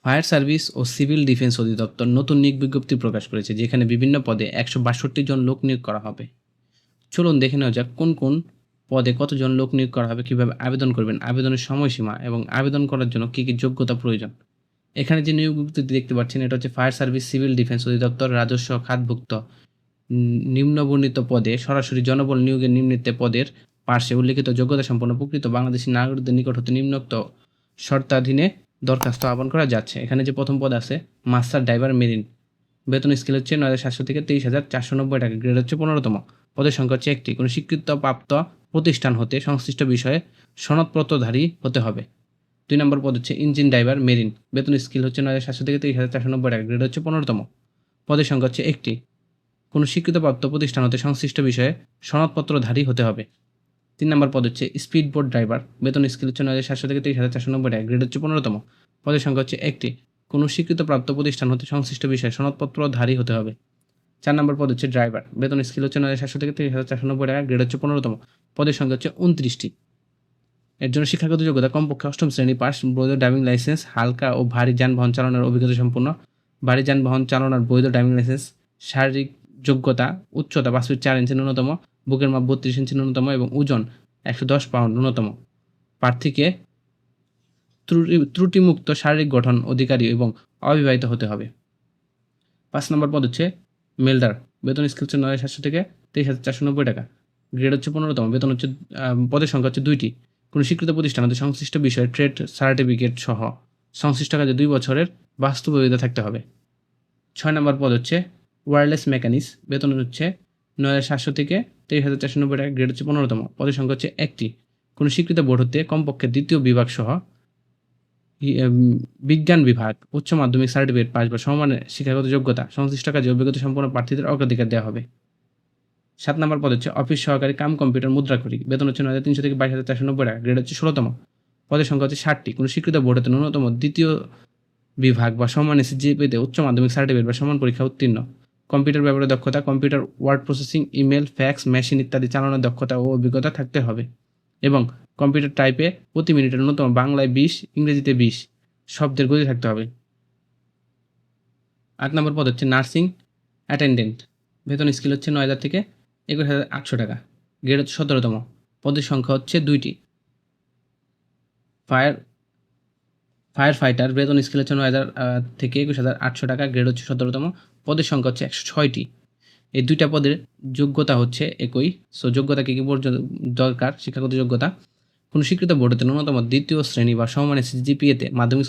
Fire service ও civil defence অধিদপ্তর নতুন নিয়োগ বিজ্ঞপ্তি প্রকাশ করেছে, যেখানে বিভিন্ন পদে 162 জন লোক নিয়োগ করা হবে। চলুন দেখে নেওয়া যাক কোন কোন পদে কতজন লোক নিয়োগ করা হবে, কীভাবে আবেদন করবেন, আবেদনের সময়সীমা এবং আবেদন করার জন্য কী কী যোগ্যতা প্রয়োজন। এখানে যে নিয়োগ বিজ্ঞপ্তি দেখতে পাচ্ছেন, এটা হচ্ছে ফায়ার সার্ভিস সিভিল ডিফেন্স অধিদপ্তর রাজস্ব খাতভুক্ত নিম্নবর্ণিত পদে সরাসরি জনবল নিয়োগের নিম্নিতে পদের পার্শ্বে উল্লেখিত যোগ্যতা সম্পন্ন প্রকৃত বাংলাদেশি নাগরিকদের নিকট হতে নিম্নোক্ত শর্তাধীনে দরখাস্ত আহ্বান করা যাচ্ছে। এখানে যে প্রথম পদ আছে মাস্টার ড্রাইভার মেরিন, বেতন স্কেল হচ্ছে 9,700 থেকে 23,490 টাকা, গ্রেড হচ্ছে 15তম, পদের সংখ্যা হচ্ছে একটি। কোনো স্বীকৃত প্রাপ্ত প্রতিষ্ঠান হতে সংশ্লিষ্ট বিষয়ে সনদপত্রধারী হতে হবে। 2 নম্বর পদ হচ্ছে ইঞ্জিন ড্রাইভার মেরিন, বেতন স্কেল হচ্ছে 9,700 থেকে 23,490 টাকা, গ্রেড হচ্ছে 15তম, পদের সংখ্যা হচ্ছে একটি। কোনো স্বীকৃতপ্রাপ্ত প্রতিষ্ঠান হতে সংশ্লিষ্ট বিষয়ে সনদপত্রধারী হতে হবে। 3 নম্বর পদ হচ্ছে স্পিড বোট ড্রাইভার, বেতন স্কেল হচ্ছে 9,700 থেকে 23,490 টাকা, গ্রেড হচ্ছে 15তম, পদের সংখ্যা হচ্ছে একটি। কোনো স্বীকৃতপ্রাপ্ত প্রতিষ্ঠান হতে সংশ্লিষ্ট বিষয়ে সনদপত্রধারী হতে হবে। 4 নম্বর পদ হচ্ছে ড্রাইভার, বেতন স্কেল হচ্ছে 9,700 থেকে 23,490 টাকা, গ্রেড হচ্ছে 15তম, পদের সংখ্যা হচ্ছে 29টি। এর জন্য শিক্ষাগত যোগ্যতা কমপক্ষে 8ম শ্রেণী পাস, বৈধ ড্রাইভিং লাইসেন্স, হালকা ও ভারী যানবাহন চালানোর অভিজ্ঞতা সম্পন্ন, ভারী যানবাহন চালানোর বৈধ ড্রাইভিং লাইসেন্স, শারীরিক যোগ্যতা উচ্চতা 5 ফিট 4 ইঞ্চি ন্যূনতম, বুকের মাপ 32 ইঞ্চি ন্যূনতম এবং ওজন 110 পাউন্ড ন্যূনতম। প্রার্থীকে ত্রুটিমুক্ত শারীরিক গঠন অধিকারী এবং অবিবাহিত হতে হবে। 5 নম্বর পদ হচ্ছে মেল্ডার, বেতন স্কেল হচ্ছে 9,700 থেকে 23,490 টাকা, গ্রেড হচ্ছে 15তম, বেতন হচ্ছে পদের সংখ্যা হচ্ছে 2টি। কোনো স্বীকৃত প্রতিষ্ঠান হতে সংশ্লিষ্ট বিষয়ে ট্রেড সার্টিফিকেট সহ সংশ্লিষ্ট কাজে 2 বছরের বাস্তব অভিজ্ঞতা থাকতে হবে। 6 নম্বর পদ হচ্ছে ওয়্যারলেস মেকানিক্স, বেতন হচ্ছে 9,700 থেকে 23,490 টাকা, গ্রেড হচ্ছে 15তম, পদের সংখ্যা হচ্ছে একটি। কোনো স্বীকৃত বোর্ড হতে কমপক্ষে 2য় বিভাগ সহ বিজ্ঞান বিভাগ উচ্চ মাধ্যমিক সার্টিফিকেট পাস বা সমমানের শিক্ষাগত যোগ্যতা সংশ্লিষ্ট কাজে অভিজ্ঞতা সম্পন্ন প্রার্থীদের অগ্রাধিকার দেওয়া হবে। 7 নম্বর পদ হচ্ছে অফিস সহকারী কাম কম্পিউটার মুদ্রাক্ষরিক, বেতন হচ্ছে 9,300 থেকে 22,490 টাকা, গ্রেড হচ্ছে 16তম, পদের সংখ্যা হচ্ছে 60টি। কোনো স্বীকৃত বোর্ড হতে ন্যূনতম 2য় বিভাগ বা সমমানের সিজিপিএতে উচ্চ মাধ্যমিক সার্টিফিকেট বা সমান পরীক্ষা উত্তীর্ণ, কম্পিউটার ব্যবহারের দক্ষতা, computer word processing, email, fax machine ইত্যাদি চালানোর দক্ষতা ও অভিজ্ঞতা থাকতে হবে এবং কম্পিউটার টাইপে প্রতি মিনিটে ন্যূনতম বাংলায় 20, ইংরেজিতে 20 শব্দের গতি থাকতে হবে। 8 নম্বর পদ হচ্ছে নার্সিং অ্যাটেন্ডেন্ট, বেতন স্কেল হচ্ছে 9,000 থেকে 21,800 টাকা, গ্রেড হচ্ছে 17তম, পদের সংখ্যা হচ্ছে 2টি। ফায়ার ফাইটার, বেতন স্কেল হচ্ছে 9,000 থেকে 21,800 টাকা, গ্রেড হচ্ছে 17তম, পদের সংখ্যা হচ্ছে 106টি। এই 2টা পদের যোগ্যতা হচ্ছে একই। সো যোগ্যতা কী কী দরকার? শিক্ষাগত যোগ্যতা কোনো স্বীকৃত বোর্ড হতে ন্যূনতম 2য় শ্রেণী বা সমমানের সিজিপিএতে মাধ্যমিক